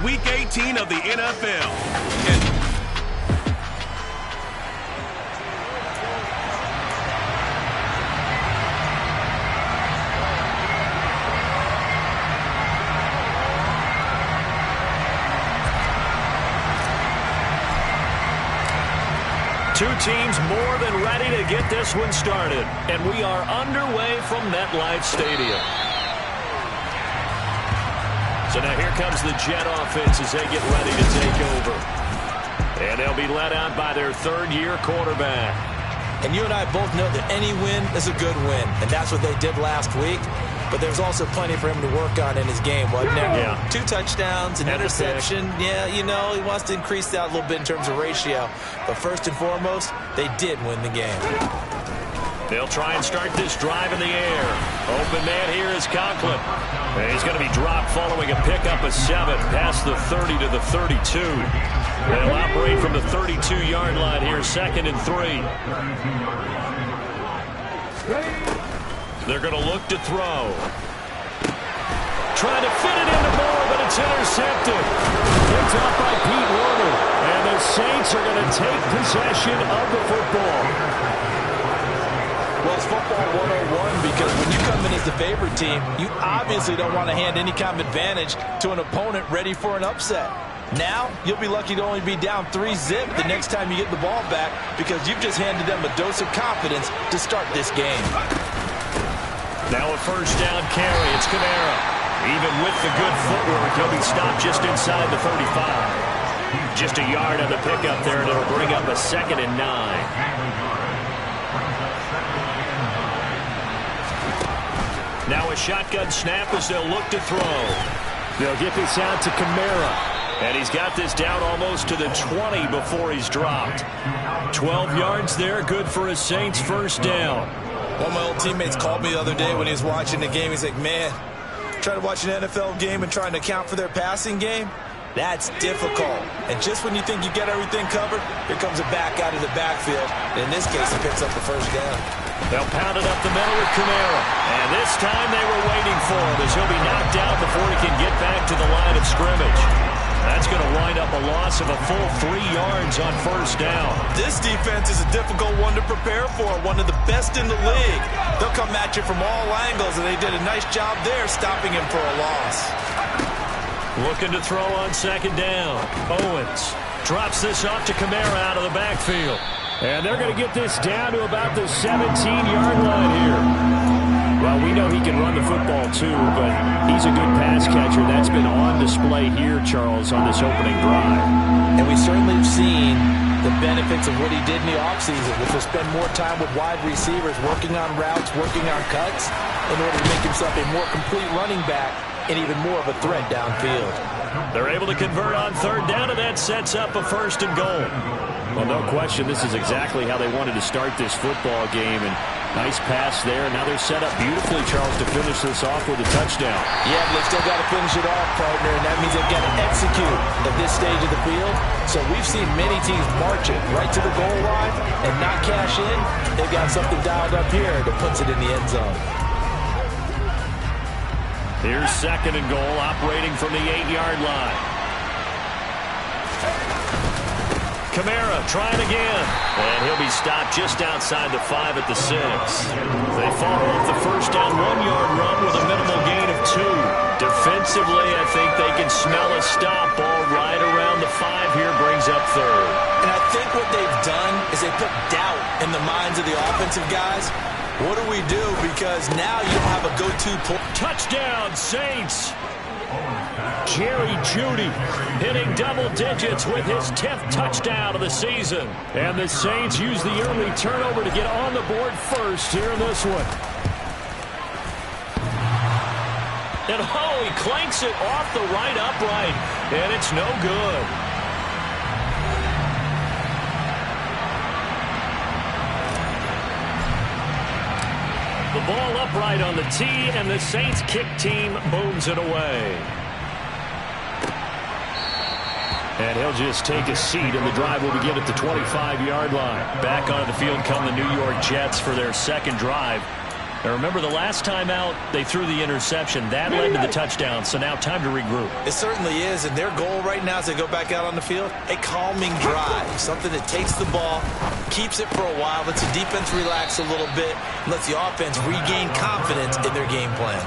Week 18 of the NFL. Two teams more than ready to get this one started. And we are underway from MetLife Stadium. So now here comes the Jet offense as they get ready to take over. And they'll be led out by their third-year quarterback. And you and I both know that any win is a good win. And that's what they did last week. But there's also plenty for him to work on in his game, wasn't there? Yeah. 2 touchdowns, an interception. Yeah, you know, he wants to increase that a little bit in terms of ratio. But first and foremost, they did win the game. They'll try and start this drive in the air. Open man here is Conklin. And he's going to be dropped following a pickup of 7 past the 30 to the 32. They'll operate from the 32-yard line here, 2nd and 3. They're going to look to throw. Trying to fit it into Moore, but it's intercepted. Picked up by Pete Werner. And the Saints are going to take possession of the football. Well, it's football 101 because when you come in as the favorite team, you obviously don't want to hand any kind of advantage to an opponent ready for an upset. Now, you'll be lucky to only be down 3-zip the next time you get the ball back because you've just handed them a dose of confidence to start this game. Now a first down carry. It's Kamara. Even with the good footwork, he'll be stopped just inside the 35. Just a yard on the pickup there, and it'll bring up a 2nd and 9. Now a shotgun snap as they'll look to throw. They'll get this out to Kamara. And he's got this down almost to the 20 before he's dropped. 12 yards there, good for a Saints first down. One of my old teammates called me the other day when he was watching the game. He's like, man, trying to watch an NFL game and trying to account for their passing game, that's difficult. And just when you think you get everything covered, here comes a back out of the backfield. And in this case, he picks up the first down. They'll pound it up the middle with Kamara. And this time they were waiting for him as he'll be knocked out before he can get back to the line of scrimmage. That's going to wind up a loss of a full 3 yards on first down. This defense is a difficult one to prepare for, one of the best in the league. They'll come at you from all angles, and they did a nice job there stopping him for a loss. Looking to throw on 2nd down. Owens drops this off to Kamara out of the backfield. And they're going to get this down to about the 17-yard line here. Well, we know he can run the football, too, but he's a good pass catcher. That's been on display here, Charles, on this opening drive. And we certainly have seen the benefits of what he did in the offseason, which was spend more time with wide receivers, working on routes, working on cuts, in order to make himself a more complete running back and even more of a threat downfield. They're able to convert on 3rd down, and that sets up a 1st and goal. Well, no question, this is exactly how they wanted to start this football game, and nice pass there. Now they're set up beautifully, Charles, to finish this off with a touchdown. Yeah, but they've still got to finish it off, partner, and that means they've got to execute at this stage of the field. So we've seen many teams march it right to the goal line and not cash in. They've got something dialed up here that puts it in the end zone. Here's 2nd and goal, operating from the 8-yard line. Kamara trying again, and he'll be stopped just outside the 5 at the 6. They follow up the first down 1-yard run with a minimal gain of 2. Defensively, I think they can smell a stop. Ball right around the 5 here, brings up 3rd. And I think what they've done is they put doubt in the minds of the offensive guys. What do we do? Because now you don't have a go-to play. Touchdown, Saints! Jerry Jeudy hitting double digits with his 10th touchdown of the season. And the Saints use the early turnover to get on the board first here in this one. And oh, he clanks it off the right upright, and it's no good. The ball upright on the tee, and the Saints kick team booms it away. And he'll just take a seat, and the drive will begin at the 25-yard line. Back onto the field come the New York Jets for their 2nd drive. Now remember, the last time out, they threw the interception. That led to the touchdown, so now time to regroup. It certainly is, and their goal right now as they go back out on the field, a calming drive, something that takes the ball, keeps it for a while, lets the defense relax a little bit, lets the offense regain confidence in their game plan.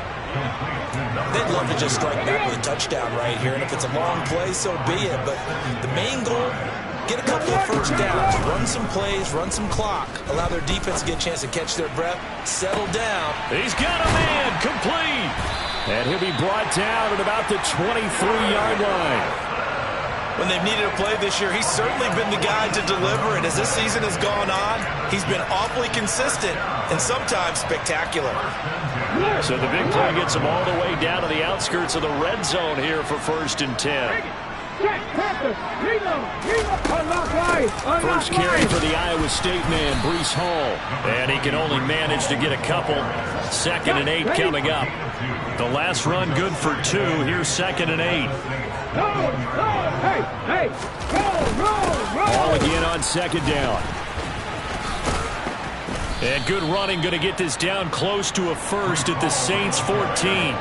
They'd love to just strike back with a touchdown right here, and if it's a long play, so be it. But the main goal, get a couple of first downs, run some plays, run some clock, allow their defense to get a chance to catch their breath, settle down. He's got a man, complete. And he'll be brought down at about the 23-yard line. When they've needed a play this year, he's certainly been the guy to deliver it. As this season has gone on, he's been awfully consistent and sometimes spectacular. So the big play gets him all the way down to the outskirts of the red zone here for 1st and 10. First carry for the Iowa State man, Breece Hall. And he can only manage to get a couple. 2nd and 8 coming up. The last run good for 2. Here's 2nd and 8. Ball again on 2nd down. And good running, going to get this down close to a first at the Saints 14.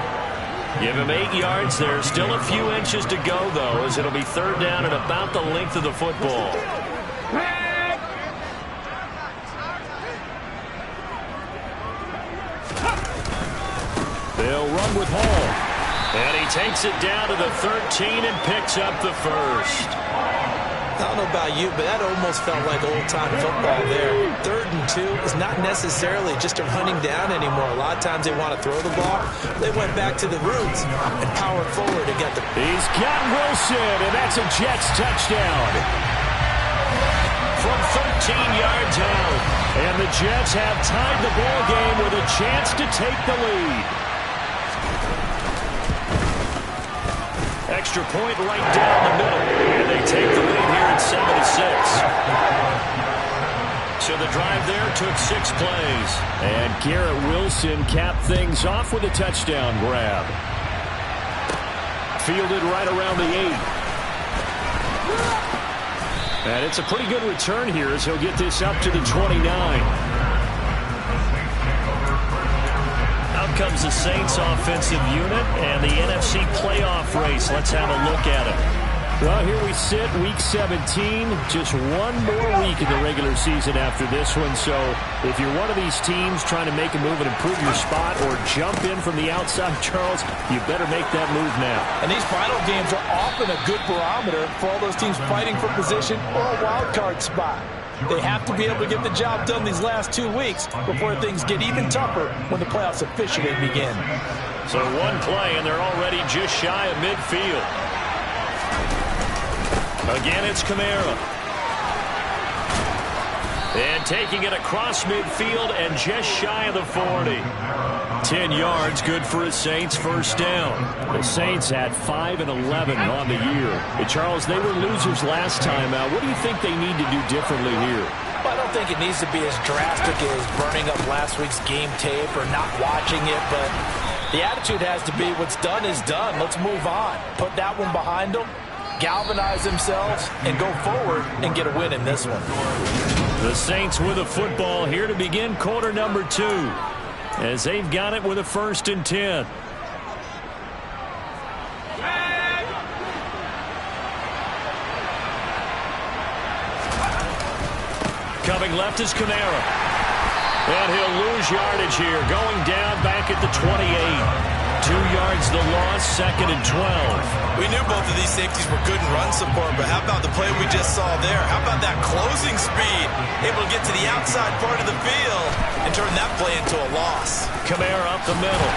Give him 8 yards there. Still a few inches to go, though, as it'll be 3rd down at about the length of the football. They'll run with Hall. And he takes it down to the 13 and picks up the first. I don't know about you, but that almost felt like old-time football there. 3rd and 2 is not necessarily just a running down anymore. A lot of times they want to throw the ball. They went back to the roots and powered forward to get the... He's got Wilson, and that's a Jets touchdown. From 13 yards out. And the Jets have tied the ball game with a chance to take the lead. Extra point right down the middle. And they take the lead here at 7-6. So the drive there took 6 plays. And Garrett Wilson capped things off with a touchdown grab. Fielded right around the 8. And it's a pretty good return here as he'll get this up to the 29. Out comes the Saints offensive unit and the NFC playoff race. Let's have a look at it. Well, here we sit, Week 17. Just one more week in the regular season after this one. So if you're one of these teams trying to make a move and improve your spot or jump in from the outside, Charles, you better make that move now. And these final games are often a good barometer for all those teams fighting for position or a wild card spot. They have to be able to get the job done these last 2 weeks before things get even tougher when the playoffs officially begin. So one play, and they're already just shy of midfield. Again, it's Kamara. And taking it across midfield and just shy of the 40. 10 yards, good for a Saints first down. The Saints had 5 and 11 on the year. But Charles, they were losers last time out. What do you think they need to do differently here? Well, I don't think it needs to be as drastic as burning up last week's game tape or not watching it, but the attitude has to be what's done is done. Let's move on. Put that one behind them, galvanize themselves, and go forward and get a win in this one. The Saints with a football here to begin quarter number 2. As they've got it with a 1st and 10. Coming left is Kamara. And he'll lose yardage here. Going down back at the 28. 2 yards the loss, 2nd and 12. We knew both of these safeties were good in run support, but how about the play we just saw there? How about that closing speed? Able to get to the outside part of the field and turn that play into a loss. Kamara up the middle.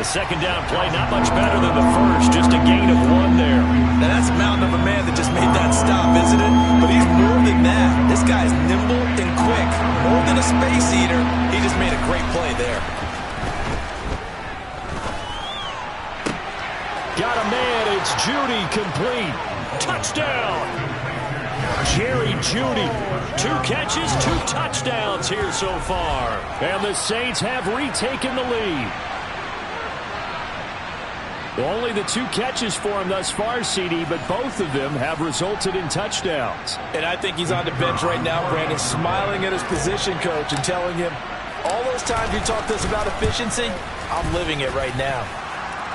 The 2nd down play, not much better than the first, just a gain of 1 there. Now that's a mountain of a man that just made that stop, isn't it? But he's more than that. This guy's nimble and quick. More than a space eater, he just made a great play there. Got a man, it's Judy, complete. Touchdown! Jerry Judy. 2 catches, 2 touchdowns here so far. And the Saints have retaken the lead. Only the 2 catches for him thus far, CD, but both of them have resulted in touchdowns. And I think he's on the bench right now, Brandon, smiling at his position coach and telling him, all those times you talked to us about efficiency, I'm living it right now.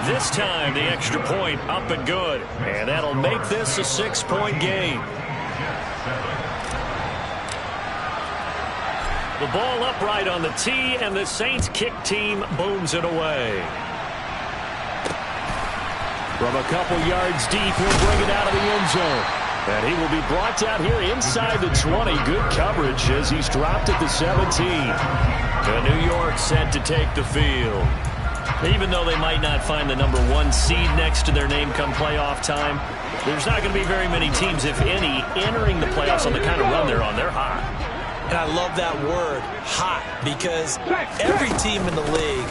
This time, the extra point up and good. And that'll make this a 6-point game. The ball upright on the tee, and the Saints kick team booms it away. From a couple yards deep, he'll bring it out of the end zone. And he will be brought down here inside the 20. Good coverage as he's dropped at the 17. And New York set to take the field. Even though they might not find the number 1 seed next to their name come playoff time, there's not going to be very many teams, if any, entering the playoffs on the kind of run they're on. They're hot. And I love that word, hot, because every team in the league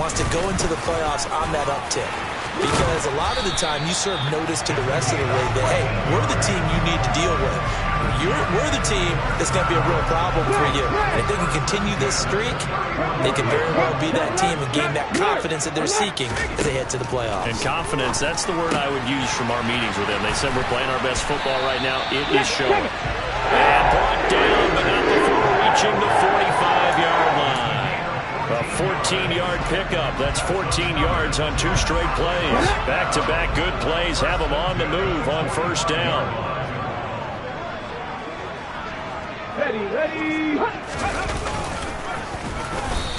wants to go into the playoffs on that uptick. Because a lot of the time you serve notice to the rest of the league that, hey, we're the team you need to deal with. We're the team that's going to be a real problem for you. And if they can continue this streak, they can very well be that team and gain that confidence that they're seeking as they head to the playoffs. And confidence, that's the word I would use from our meetings with them. They said we're playing our best football right now. It is showing. And brought down, but not before reaching the 45-yard line. A 14-yard pickup. That's 14 yards on 2 straight plays. Back-to-back good plays have them on the move on first down. Ready.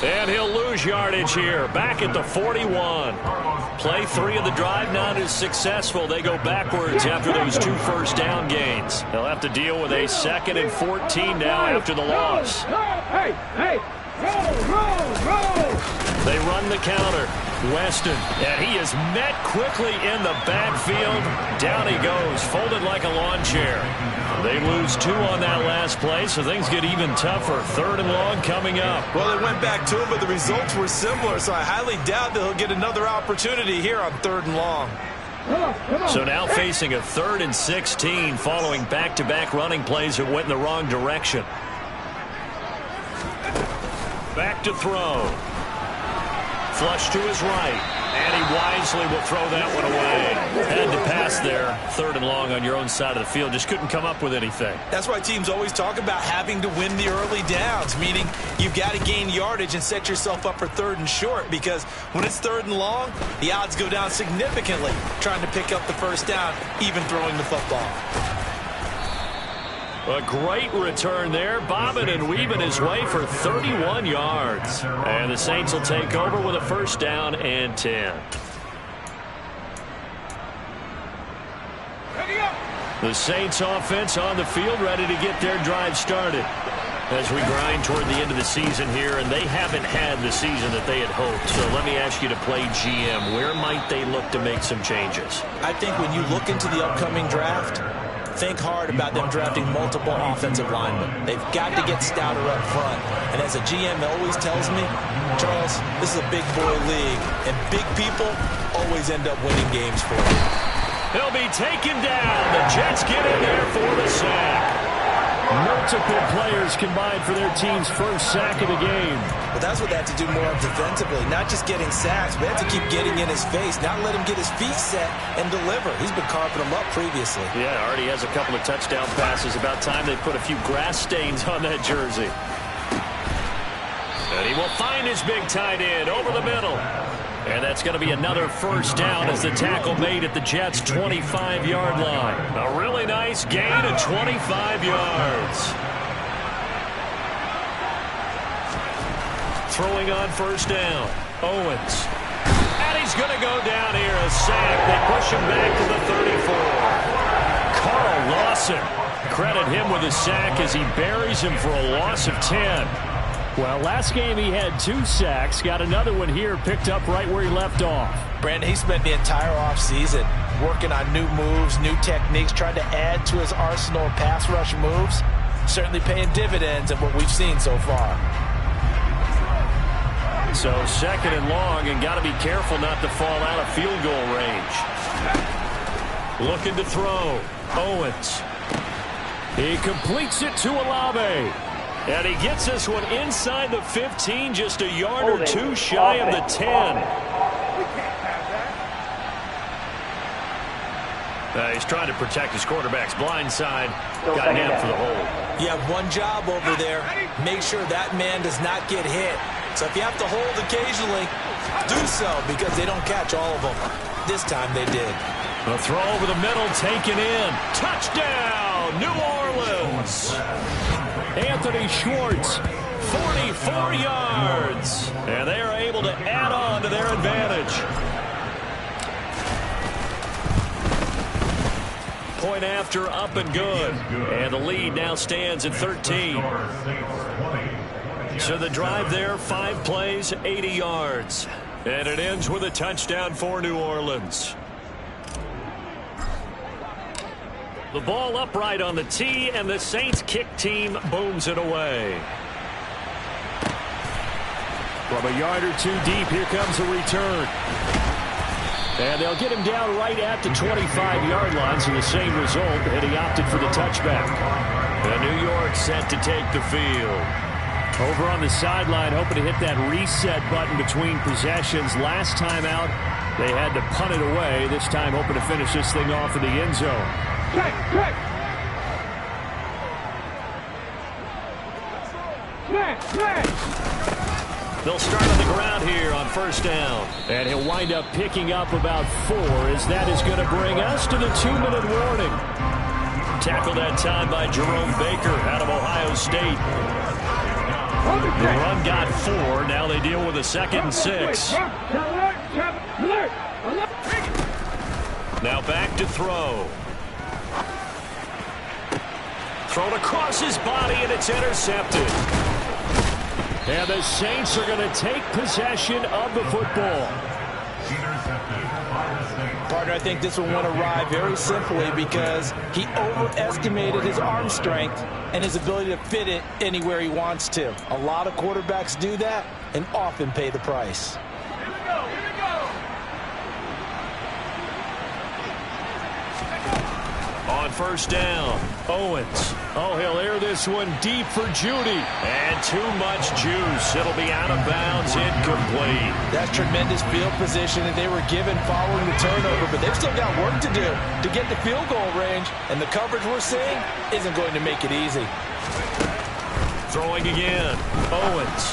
And he'll lose yardage here. Back at the 41. Play 3 of the drive not as successful. They go backwards after those 2 first down gains. They'll have to deal with a 2nd and 14 now after the loss. Hey. Roll. They run the counter. Weston, and he is met quickly in the backfield. Down he goes, folded like a lawn chair. They lose 2 on that last play, so things get even tougher. 3rd and long coming up. Well, they went back to him, but the results were similar, so I highly doubt that he'll get another opportunity here on 3rd and long. So now facing a 3rd and 16 following back-to-back running plays that went in the wrong direction. Back to throw. Flush to his right. And he wisely will throw that one away. Had to pass there. 3rd and long on your own side of the field. Just couldn't come up with anything. That's why teams always talk about having to win the early downs, meaning you've got to gain yardage and set yourself up for 3rd and short, because when it's 3rd and long, the odds go down significantly trying to pick up the first down, even throwing the football. A great return there, bobbing and weaving his way for 31 yards. And the Saints will take over with a first down and 10. The Saints offense on the field, ready to get their drive started. As we grind toward the end of the season here, and they haven't had the season that they had hoped. So let me ask you to play GM. Where might they look to make some changes? I think when you look into the upcoming draft, think hard about them drafting multiple offensive linemen. They've got to get stouter up front. And as a GM always tells me, Charles, this is a big boy league, and big people always end up winning games for you. He'll be taken down. The Jets get in there for the sack. Multiple players combined for their team's first sack of the game. But that's what they have to do more of defensively, not just getting sacks, but they have to keep getting in his face, not let him get his feet set and deliver. He's been carving them up previously. Yeah, already has a couple of touchdown passes. About time they put a few grass stains on that jersey. And he will find his big tight end over the middle. And that's going to be another first down as the tackle made at the Jets' 25-yard line. A really nice gain of 25 yards. Throwing on first down. Owens. And he's going to go down here, a sack. They push him back to the 34. Carl Lawson. Credit him with a sack as he buries him for a loss of 10. Well, last game he had 2 sacks. Got another one here, picked up right where he left off. Brandon, he spent the entire offseason working on new moves, new techniques, trying to add to his arsenal of pass rush moves. Certainly paying dividends in what we've seen so far. So 2nd and long, and got to be careful not to fall out of field goal range. Looking to throw. Owens. He completes it to Olave. And he gets this one inside the 15, just a yard or 2 shy of the 10. He's trying to protect his quarterback's blind side. Got nabbed for the hold. You have one job over there. Make sure that man does not get hit. So if you have to hold occasionally, do so, because they don't catch all of them. This time they did. The throw over the middle, taken in. Touchdown, New Orleans. Anthony Schwartz, 44 yards. And they are able to add on to their advantage. Point after, up and good. And the lead now stands at 13. So the drive there, 5 plays, 80 yards. And it ends with a touchdown for New Orleans. The ball upright on the tee, and the Saints kick team booms it away. From a yard or two deep, here comes a return. And they'll get him down right at the 25-yard line, so the same result, and he opted for the touchback. And New York set to take the field. Over on the sideline, hoping to hit that reset button between possessions. Last time out, they had to punt it away. This time, hoping to finish this thing off in the end zone. They'll start on the ground here on first down. And he'll wind up picking up about 4, as that is going to bring us to the 2-minute warning. Tackled that time by Jerome Baker out of Ohio State. The run got 4. Now they deal with a 2nd and 6. Now back to throw. Thrown across his body, and it's intercepted. And the Saints are going to take possession of the football. Partner, I think this one went awry very simply because he overestimated his arm strength and his ability to fit it anywhere he wants to. A lot of quarterbacks do that and often pay the price. On first down, Owens. Oh, he'll air this one deep for Judy. And too much juice. It'll be out of bounds, incomplete. That's tremendous field position that they were given following the turnover, but they've still got work to do to get the field goal range, and the coverage we're seeing isn't going to make it easy. Throwing again, Owens.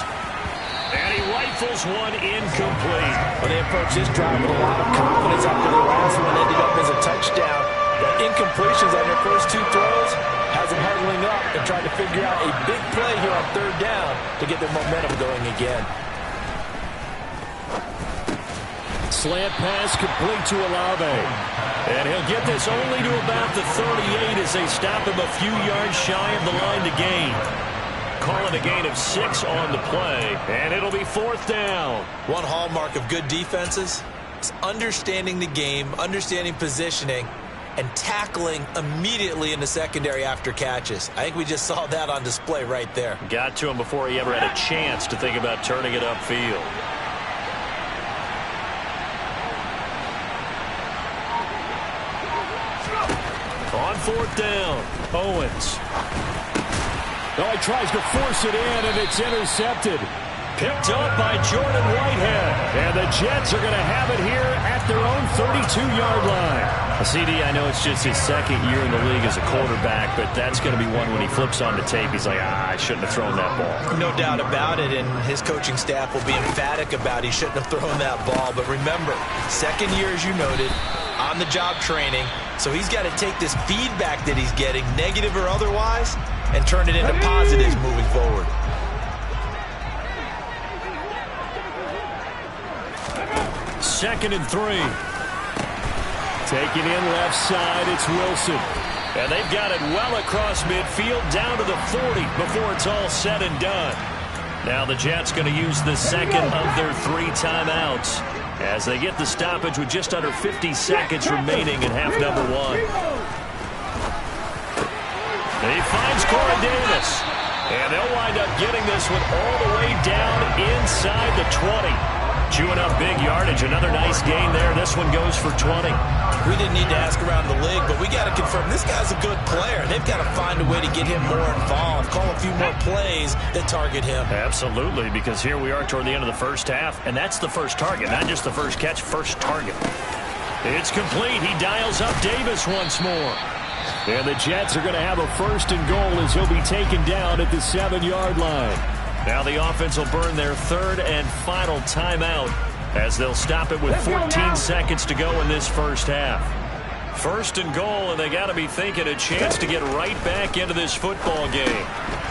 And he rifles one incomplete. Well, they approached this drive with a lot of confidence after the last one ended up as a touchdown. The incompletions on their first 2 throws has them huddling up and trying to figure out a big play here on 3rd down to get their momentum going again. Slant pass complete to Olave. And he'll get this only to about the 38 as they stop him a few yards shy of the line to gain. Calling a gain of 6 on the play, and it'll be 4th down. One hallmark of good defenses is understanding the game, understanding positioning, and tackling immediately in the secondary after catches. I think we just saw that on display right there. Got to him before he ever had a chance to think about turning it upfield. On 4th down, Owens. Oh, he tries to force it in, and it's intercepted. Picked up by Jordan Whitehead. And the Jets are going to have it here at their own 32-yard line. CD, I know it's just his 2nd year in the league as a quarterback, but that's going to be one when he flips on the tape. He's like, I shouldn't have thrown that ball. No doubt about it, and his coaching staff will be emphatic about he shouldn't have thrown that ball. But remember, 2nd year, as you noted, on-the-job training, so he's got to take this feedback that he's getting, negative or otherwise, and turn it into positives moving forward. Second and 3. Taking in left side, it's Wilson. And they've got it well across midfield, down to the 40 before it's all said and done. Now the Jets going to use the 2nd of their 3 timeouts as they get the stoppage with just under 50 seconds remaining in half number 1. He finds Corey Davis. And they'll wind up getting this one all the way down inside the 20. Chewing up big yardage. Another nice gain there. This one goes for 20. We didn't need to ask around the league, but we got to confirm this guy's a good player. They've got to find a way to get him more involved, call a few more plays that target him. Absolutely, because here we are toward the end of the first half, and that's the first target, not just the first catch, first target. It's complete. He dials up Davis once more. And the Jets are going to have a 1st and goal as he'll be taken down at the 7-yard line. Now the offense will burn their 3rd and final timeout as they'll stop it with 14 seconds to go in this first half. 1st and goal, and they got to be thinking a chance to get right back into this football game.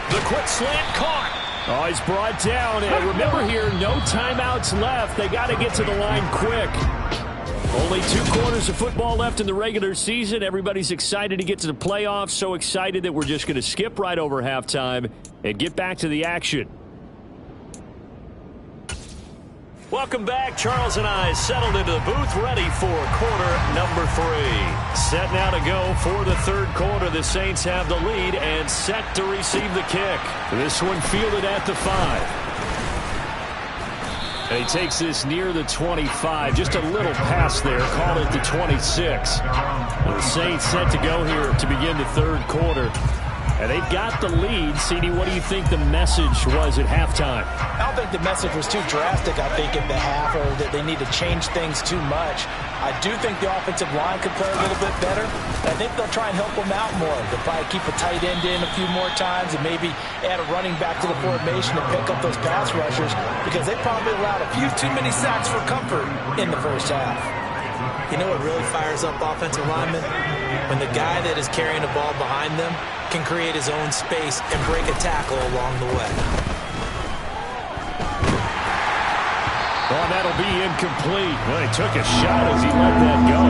The quick slant caught. Oh, he's brought down. And remember here, no timeouts left. They got to get to the line quick. Only 2 quarters of football left in the regular season. Everybody's excited to get to the playoffs. So excited that we're just going to skip right over halftime and get back to the action. Welcome back. Charles and I settled into the booth, ready for quarter number 3. Set now to go for the 3rd quarter. The Saints have the lead and set to receive the kick. This one fielded at the 5. And he takes this near the 25. Just a little pass there. Called it the 26. And the Saints set to go here to begin the 3rd quarter. And they've got the lead. CD, what do you think the message was at halftime? I don't think the message was too drastic, I think, at the half, or that they need to change things too much. I do think the offensive line could play a little bit better. I think they'll try and help them out more. They'll probably keep a tight end in a few more times and maybe add a running back to the formation to pick up those pass rushers, because they probably allowed a few too many sacks for comfort in the first half. You know what really fires up offensive linemen? When the guy that is carrying the ball behind them can create his own space and break a tackle along the way. Well, that'll be incomplete. Well, he took a shot as he let that go.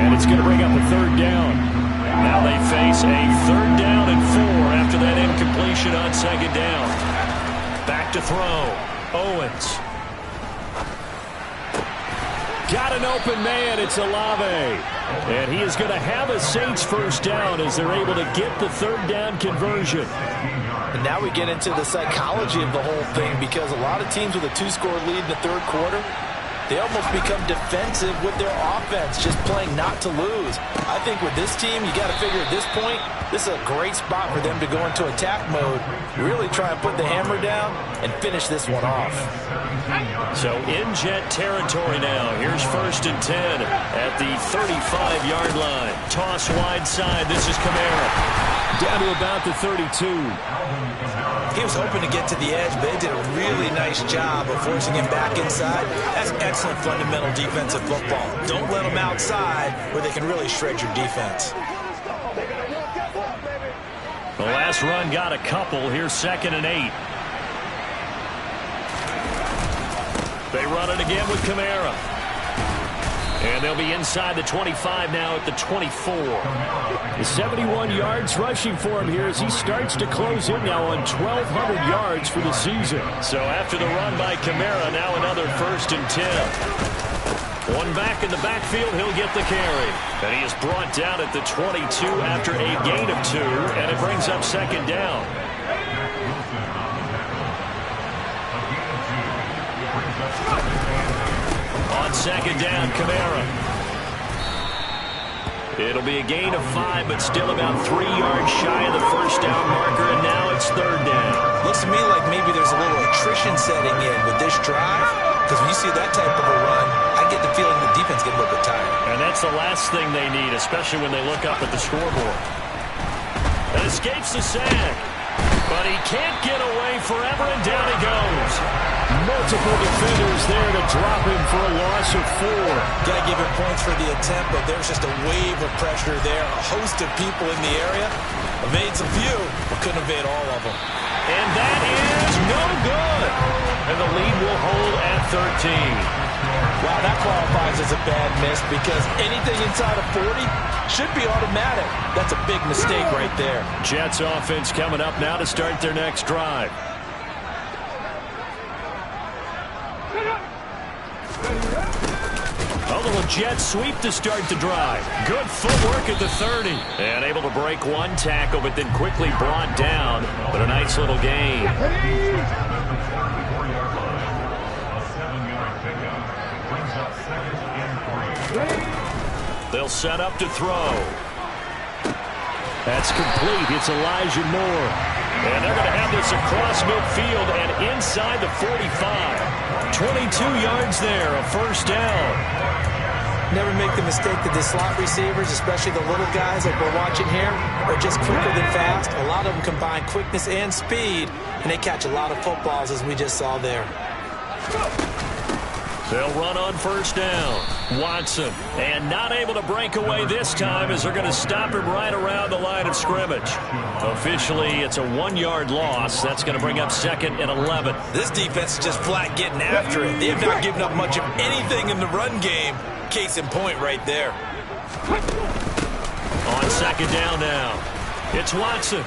And it's going to bring up a 3rd down. Now they face a 3rd down and 4 after that incompletion on 2nd down. Back to throw. Owens. Got an open man. It's Olave. And he is going to have a Saints 1st down as they're able to get the 3rd down conversion. And now we get into the psychology of the whole thing, because a lot of teams with a 2-score lead in the 3rd quarter, they almost become defensive with their offense, just playing not to lose. I think with this team, you got to figure at this point, this is a great spot for them to go into attack mode, really try and put the hammer down and finish this one off. So in Jet territory now. Here's 1st and 10 at the 35-yard line. Toss wide side. This is Kamara. Down to about the 32. He was hoping to get to the edge, but they did a really nice job of forcing him back inside. That's excellent fundamental defensive football. Don't let them outside where they can really shred your defense. The last run got a couple. Here's 2nd and 8. They run it again with Kamara. And they'll be inside the 25 now at the 24. The 71 yards rushing for him here as he starts to close in now on 1,200 yards for the season. So after the run by Kamara, now another 1st and 10. One back in the backfield, he'll get the carry. And he is brought down at the 22 after a gain of 2, and it brings up 2nd down. On 2nd down, Kamara. It'll be a gain of 5, but still about 3 yards shy of the 1st down marker, and now it's 3rd down. Looks to me like maybe there's a little attrition setting in with this drive, because when you see that type of a run, I get the feeling the defense get a little bit tired. And that's the last thing they need, especially when they look up at the scoreboard. And escapes the sack, but he can't get away forever, and down he goes. Multiple defenders there to drop him for a loss of 4. Got to give him points for the attempt, but there's just a wave of pressure there. A host of people in the area. Evades a few, but couldn't evade all of them. And that is no good. And the lead will hold at 13. Wow, that qualifies as a bad miss, because anything inside of 40 should be automatic. That's a big mistake right there. Jets offense coming up now to start their next drive. A little jet sweep to start the drive. Good footwork at the 30. And able to break one tackle, but then quickly brought down. But a nice little gain. They'll set up to throw. That's complete. It's Elijah Moore. And they're going to have this across midfield and inside the 45. 22 yards there, a 1st down. Never make the mistake that the slot receivers, especially the little guys like we're watching here, are just quicker than fast. A lot of them combine quickness and speed, and they catch a lot of footballs, as we just saw there. They'll run on first down. Watson, and not able to break away this time as they're going to stop him right around the line of scrimmage. Officially, it's a 1-yard loss. That's going to bring up 2nd and 11. This defense is just flat getting after it. They have not given up much of anything in the run game. Case in point right there. On 2nd down now, it's Watson.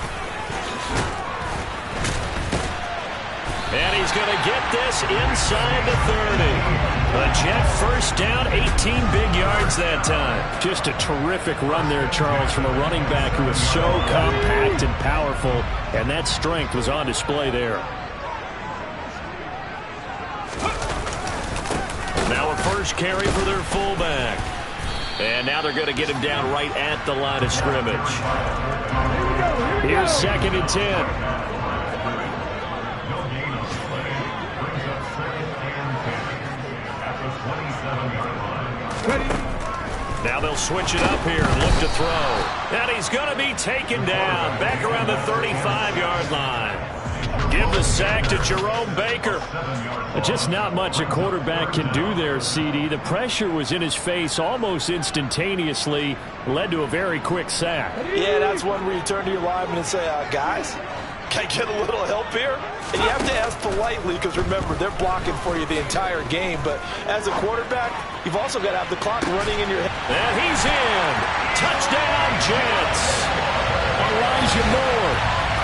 And he's going to get this inside the 30. A Jet first down, 18 big yards that time. Just a terrific run there, Charles, from a running back who is so compact and powerful, and that strength was on display there. Now a first carry for their fullback. And now they're going to get him down right at the line of scrimmage. Here's 2nd and 10. Now they'll switch it up here and look to throw. And he's going to be taken down back around the 35-yard line. Give the sack to Jerome Baker. Just not much a quarterback can do there, CD. The pressure was in his face almost instantaneously. Led to a very quick sack. Yeah, that's one where you turn to your lineman and say, guys, can I get a little help here? And you have to ask politely because, remember, they're blocking for you the entire game. But as a quarterback, you've also got to have the clock running in your head. And he's in. Touchdown, Jets. Elijah Moore,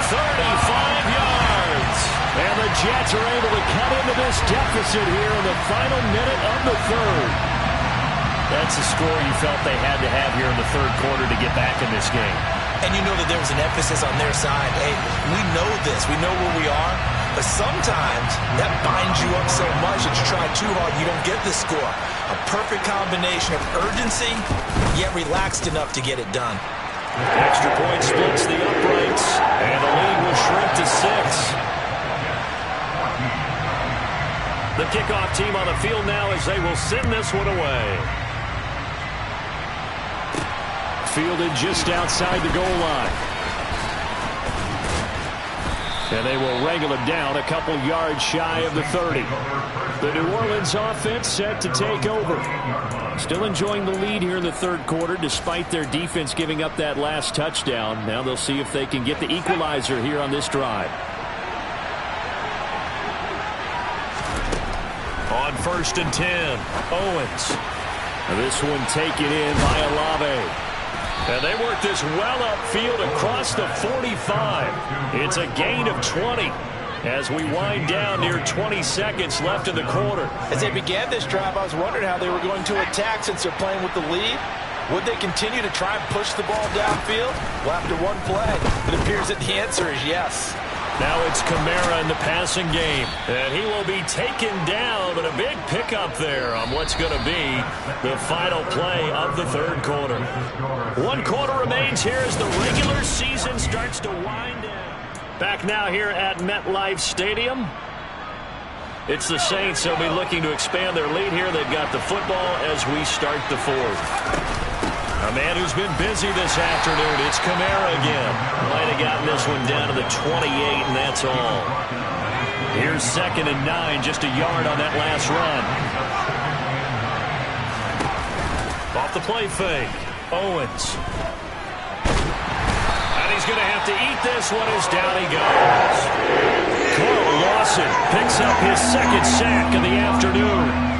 35 yards. And the Jets are able to cut into this deficit here in the final minute of the 3rd. That's a score you felt they had to have here in the 3rd quarter to get back in this game. And you know that there was an emphasis on their side. Hey, we know this. We know where we are. But sometimes that binds you up so much that you try too hard, you don't get the score. A perfect combination of urgency, yet relaxed enough to get it done. Extra point splits the uprights, and the lead will shrink to 6. The kickoff team on the field now as they will send this one away. Fielded just outside the goal line. And they will wrangle him down a couple yards shy of the 30. The New Orleans offense set to take over. Still enjoying the lead here in the 3rd quarter despite their defense giving up that last touchdown. Now they'll see if they can get the equalizer here on this drive. On 1st and 10, Owens. This one taken in by Olave. And they work this well upfield across the 45. It's a gain of 20 as we wind down near 20 seconds left in the quarter. As they began this drive, I was wondering how they were going to attack since they're playing with the lead. Would they continue to try and push the ball downfield? Well, after one play, it appears that the answer is yes. Now it's Kamara in the passing game. And he will be taken down, but a big pickup there on what's going to be the final play of the 3rd quarter. 1 quarter remains here as the regular season starts to wind down. Back now here at MetLife Stadium. It's the Saints who'll be looking to expand their lead here. They've got the football as we start the 4th. A man who's been busy this afternoon, it's Kamara again. Might have gotten this one down to the 28, and that's all. Here's 2nd and 9, just a yard on that last run. Off the play fake, Owens. And he's going to have to eat this one as down he goes. Carl Lawson picks up his 2nd sack of the afternoon.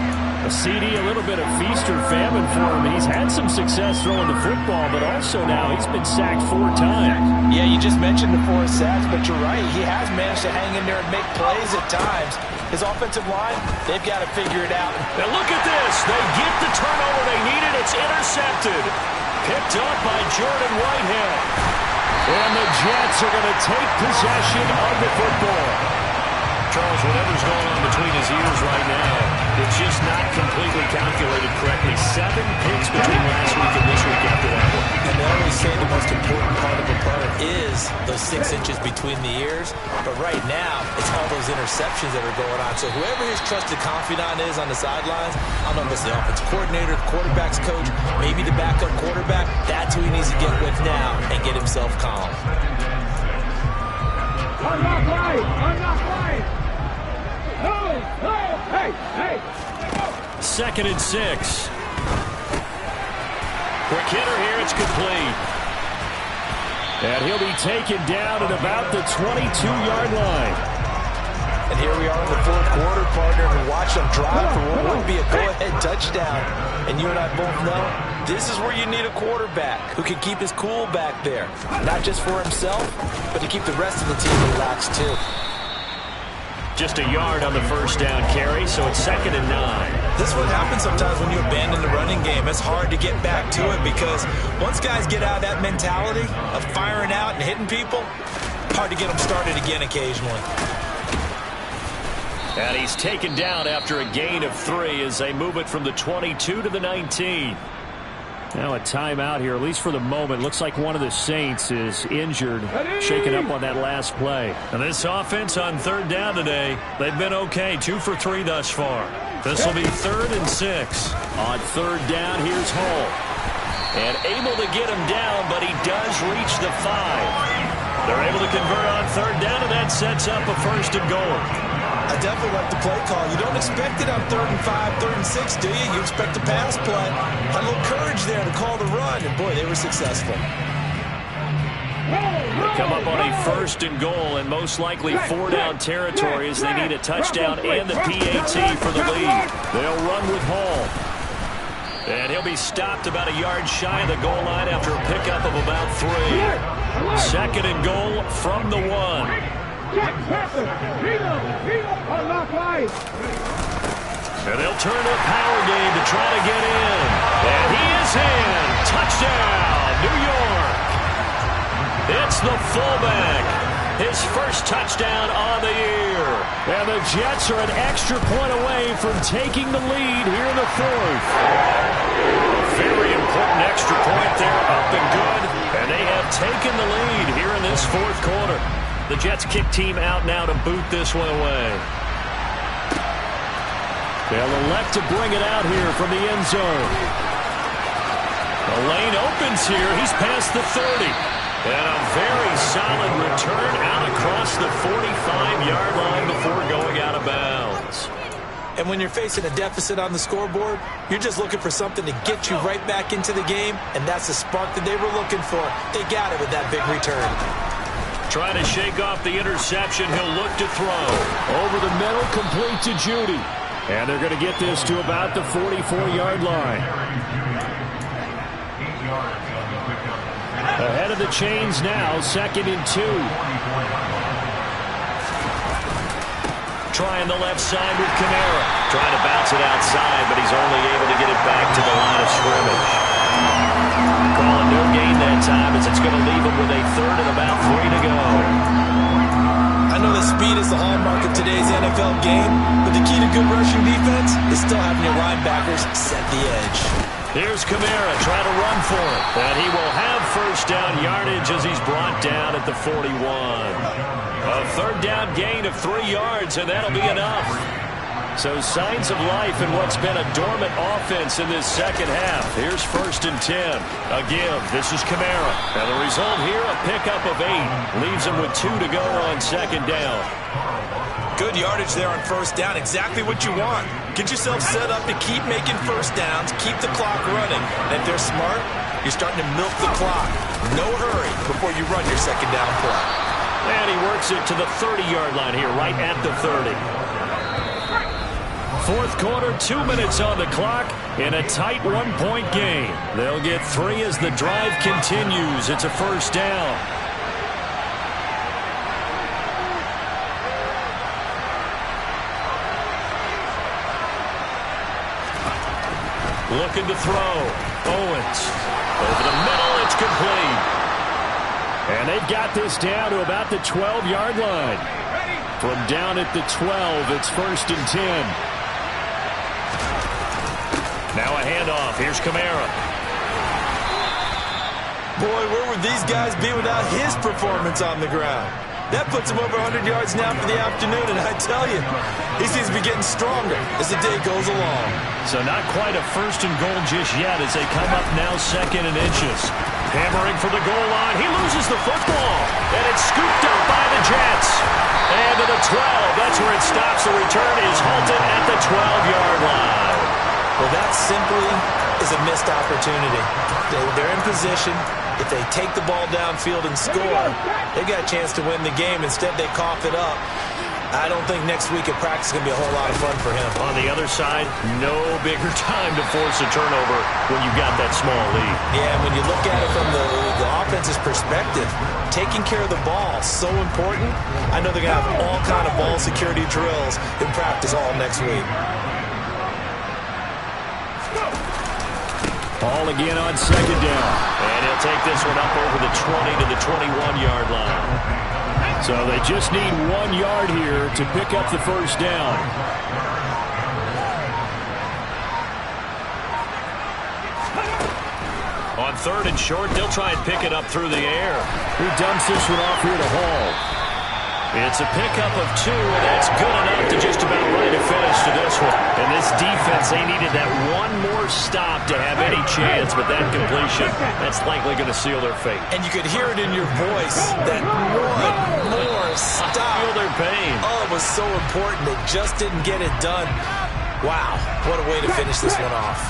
A CD, a little bit of feast or famine for him. He's had some success throwing the football, but also now he's been sacked 4 times. Yeah, you just mentioned the 4 sacks, but you're right. He has managed to hang in there and make plays at times. His offensive line, they've got to figure it out. Now look at this. They get the turnover they needed. It's intercepted. Picked up by Jordan Whitehead. And the Jets are going to take possession of the football. Charles, whatever's going on between his ears right now, it's just not completely calculated correctly. 7 picks between last week and this week after that one. And they always say the most important part of a player is is those 6 inches between the ears. But right now, it's all those interceptions that are going on. So whoever his trusted confidant is on the sidelines, I don't know if it's the offensive coordinator, the quarterback's coach, maybe the backup quarterback, that's who he needs to get with now and get himself calm. I'm not right! I'm not right! No! No! Hey! Hey! 2nd and 6. Quick hitter here, it's complete. And he'll be taken down at about the 22-yard line. And here we are in the 4th quarter, partner, and watch them drive for what would be a go-ahead touchdown. And you and I both know this is where you need a quarterback who can keep his cool back there. Not just for himself, but to keep the rest of the team relaxed too. Just a yard on the 1st down carry, so it's 2nd and 9. This is what happens sometimes when you abandon the running game. It's hard to get back to it because once guys get out of that mentality of firing out and hitting people, hard to get them started again occasionally. And he's taken down after a gain of 3 as they move it from the 22 to the 19. Now a timeout here, at least for the moment. Looks like one of the Saints is injured, shaken up on that last play. And this offense on 3rd down today, they've been okay. 2 for 3 thus far. This will be 3rd and 6. On 3rd down, here's Hall. And able to get him down, but he does reach the 5. They're able to convert on 3rd down, and that sets up a 1st and goal. I definitely like the play call. You don't expect it on 3rd and 5, 3rd and 6, do you? You expect a pass play. Had a little courage there to call the run, and boy, they were successful. They come up on a 1st and goal, and most likely 4-down territory as they need a touchdown and the PAT for the lead. They'll run with Hall. And he'll be stopped about a yard shy of the goal line after a pickup of about 3. 2nd and goal from the 1. And they'll turn to a power game to try to get in. And he is in. Touchdown, New York. It's the fullback. His first touchdown on the year. And the Jets are an extra point away from taking the lead here in the 4th. Very important extra point there, up and good. And they have taken the lead here in this 4th quarter. The Jets kick team out now to boot this one away. They'll elect to bring it out here from the end zone. The lane opens here. He's past the 30. And a very solid return out across the 45-yard line before going out of bounds. And when you're facing a deficit on the scoreboard, you're just looking for something to get you right back into the game, and that's the spark that they were looking for. They got it with that big return. Trying to shake off the interception. He'll look to throw. Over the middle, complete to Judy. And they're going to get this to about the 44-yard line. Ahead of the chains now, 2nd and 2. Trying the left side with Kamara. Trying to bounce it outside, but he's only able to get it back to the line of scrimmage. Calling no gain that time as it's going to leave him with a 3rd and about 3 to go. I know that speed is the hallmark of today's NFL game, but the key to good rushing defense is still having your linebackers set the edge. Here's Kamara trying to run for it. And he will have 1st down yardage as he's brought down at the 41. A 3rd down gain of 3 yards, and that'll be enough. So signs of life in what's been a dormant offense in this 2nd half. Here's 1st and 10. Again, this is Kamara. And the result here, a pickup of 8. Leaves him with 2 to go on 2nd down. Good yardage there on 1st down. Exactly what you want. Get yourself set up to keep making 1st downs, keep the clock running. And if they're smart, you're starting to milk the clock. No hurry before you run your 2nd down play. And he works it to the 30-yard line here, right at the 30. 4th quarter, 2 minutes on the clock in a tight 1-point game. They'll get 3 as the drive continues. It's a 1st down. Looking to throw. Owens. Over the middle, it's complete. And they've got this down to about the 12-yard line. From down at the 12, it's 1st and 10. Now a handoff. Here's Kamara. Boy, where would these guys be without his performance on the ground? That puts him over 100 yards now for the afternoon, and I tell you, he seems to be getting stronger as the day goes along. So not quite a first and goal just yet as they come up now second and inches. Hammering for the goal line. He loses the football, and it's scooped up by the Jets. And to the 12. That's where it stops. The return is halted at the 12-yard line. Well, that simply is a missed opportunity. They're in position. If they take the ball downfield and score, they got a chance to win the game. Instead, they cough it up. I don't think next week at practice is going to be a whole lot of fun for him. On the other side, no bigger time to force a turnover when you've got that small lead. Yeah, and when you look at it from the offense's perspective, taking care of the ball, so important. I know they're going to have all kind of ball security drills in practice all next week. Ball again on second down. And he'll take this one up over the 20 to the 21-yard line. So they just need 1 yard here to pick up the first down. On third and short, they'll try and pick it up through the air. Who dumps this one off here to Hall? It's a pickup of 2, and that's good enough to just about write a finish to this one. And this defense, they needed that one more stop to have any chance, but that completion, that's likely going to seal their fate. And you could hear it in your voice, that one more stop. I feel their pain. Oh, it was so important. They just didn't get it done. Wow, what a way to finish this one off.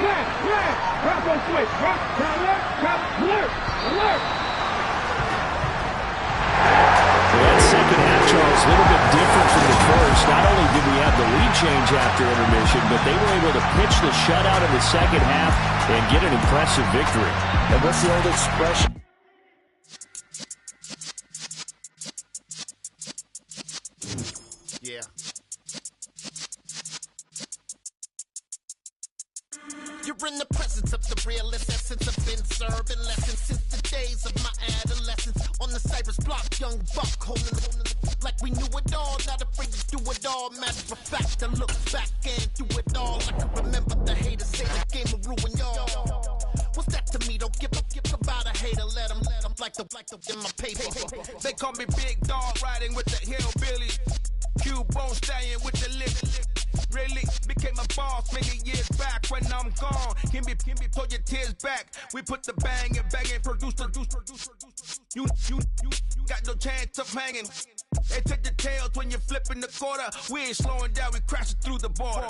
Drop on switch. Drop, alert. That second half, Charles, a little bit different from the first. Not only did we have the lead change after intermission, but they were able to pitch the shutout in the second half and get an impressive victory. And what's the old expression? Yeah. You're in the presence of the realest essence. I've been serving lessons since the days of my adolescence. On the Cypress block, young buck holding like we knew it all. Not afraid to do it all. Matter of fact, I look back and do it all. I can remember the haters say the game will ruin y'all. What's that to me? Don't give about a hater. Let them like the in my paper. They call me Big Dog, riding with the hillbilly. Q-Bone stallion with the lip. Really became a boss many years back. When I'm gone, can be pull your tears back. We put the bang and produce. You got no chance of hanging. They take the tails when you're flipping the quarter. We ain't slowing down, we crashing through the border.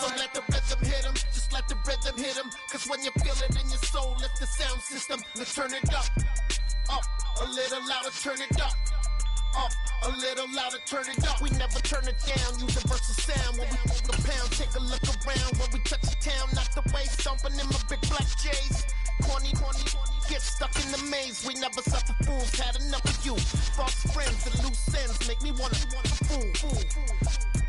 So let the rhythm hit 'em, just let the rhythm hit 'em. Cause when you feel it in your soul, lift the sound system. Let's turn it up, a little louder, turn it up, a little louder, turn it up. We never turn it down, universal sound. When we walk the pound, take a look around. When we touch the town, knock the way, stomping in my big black J's. Corny, get stuck in the maze. We never suffer fools, had enough of you. False friends and loose ends make me wanna fool.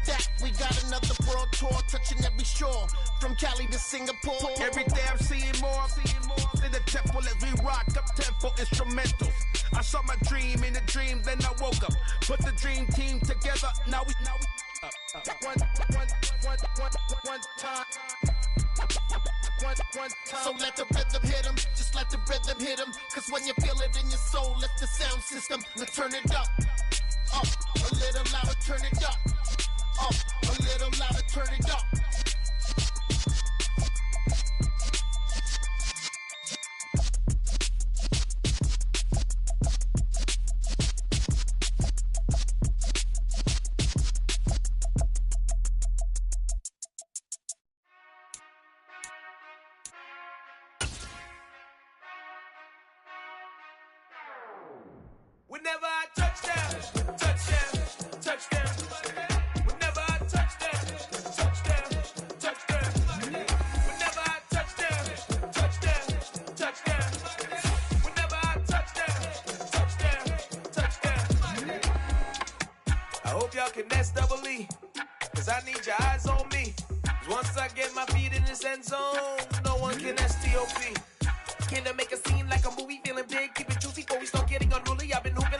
That we got another world tour, touching every shore, from Cali to Singapore. Every day I'm seeing more in the temple as we rock up tempo instrumentals. I saw my dream in a dream, then I woke up. Put the dream team together. Now we one time. So let the rhythm hit 'em, just let the rhythm hit 'em. Cause when you feel it in your soul, lift the sound system. Let's turn it up, a little louder, turn it up, a little louder, turn it up. Whenever I touchdown. Whenever I touchdown. Whenever I touchdown. Whenever I touchdown. I hope y'all can nest double E, cause I need your eyes on me. Cause once I get my feet in this end zone, no one can STOP. Can I make a scene like a movie? Feeling big, keep it juicy before we start getting unruly. I've been hooping